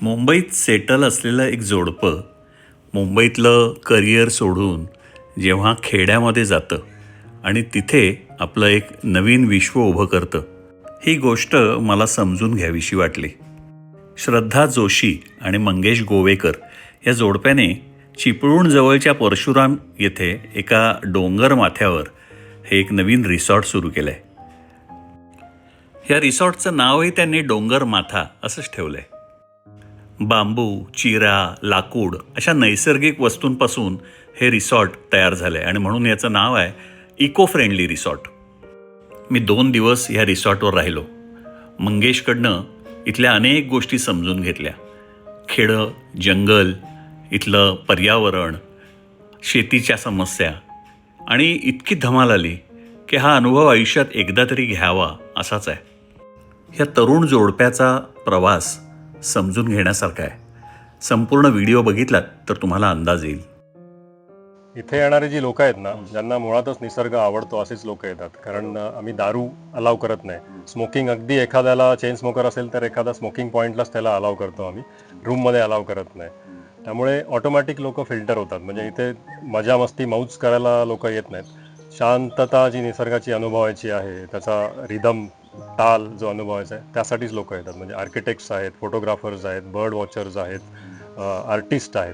मुंबईत सेटल असलेलं एक जोडपं मुंबईतलं करिअर सोडून जेव्हा खेड्यामध्ये जातं आणि तिथे आपलं एक नवीन विश्व उभं करतं, ही गोष्ट मला समजून घ्यावीशी वाटली. श्रद्धा जोशी आणि मंगेश गोवेकर या जोडप्याने चिपळूण जवळच्या परशुराम येथे एका डोंगर माथ्यावर हे एक नवीन रिसॉर्ट सुरू केलं आहे. या रिसॉर्टचं नावही त्यांनी डोंगर माथा असंच ठेवलं आहे. बांबू, चिरा, लाकूड अशा नैसर्गिक वस्तूंपासून हे रिसॉर्ट तयार झालं आहे आणि म्हणून याचं नाव आहे इको फ्रेंडली रिसॉर्ट. मी 2 दिवस ह्या रिसॉर्टवर राहिलो. मंगेशकडनं इथल्या अनेक गोष्टी समजून घेतल्या. खेडं, जंगल, इथलं पर्यावरण, शेतीच्या समस्या आणि इतकी धमाल आली की हा अनुभव आयुष्यात एकदा तरी घ्यावा असाच आहे. ह्या तरुण जोडप्याचा प्रवास समजून घेण्यासारखा आहे. संपूर्ण व्हिडिओ बघितलात तर तुम्हाला अंदाज येईल. इथे येणारे जी लोक आहेत ना, ज्यांना मुळातच निसर्ग आवडतो असेच लोक येतात. कारण आम्ही दारू अलाव करत नाही. स्मोकिंग अगदी एखाद्याला चेन स्मोकर असेल तर एखादा स्मोकिंग पॉईंटलाच त्याला अलाव करतो आम्ही, रूममध्ये अलाव करत नाही. त्यामुळे ऑटोमॅटिक लोक फिल्टर होतात. म्हणजे इथे मजा मस्ती मौज करायला लोक येत नाहीत. शांतता जी निसर्गाची अनुभवायची आहे, त्याचा रिदम ताल जो अनुभवायचा आहे त्यासाठीच लोक येतात. म्हणजे आर्किटेक्ट्स आहेत, फोटोग्राफर्स आहेत, बर्ड वॉचर्स आहेत, आर्टिस्ट आहेत.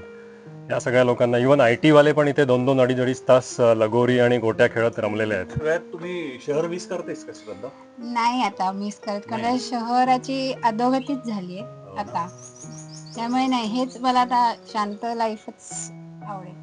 या सगळ्या लोकांना, इव्हन IT वाले पण इथे 2-2 अडीच तास लगोरी आणि गोट्या खेळत रमलेले आहेत. तुम्ही शहर मिस करतेस का श्रद्धा? नाही आता मिस करत, कारण शहराची अधोगतीच झाली आहे आता. त्यामुळे नाही, हेच मला आता शांत लाईफच आवडेल.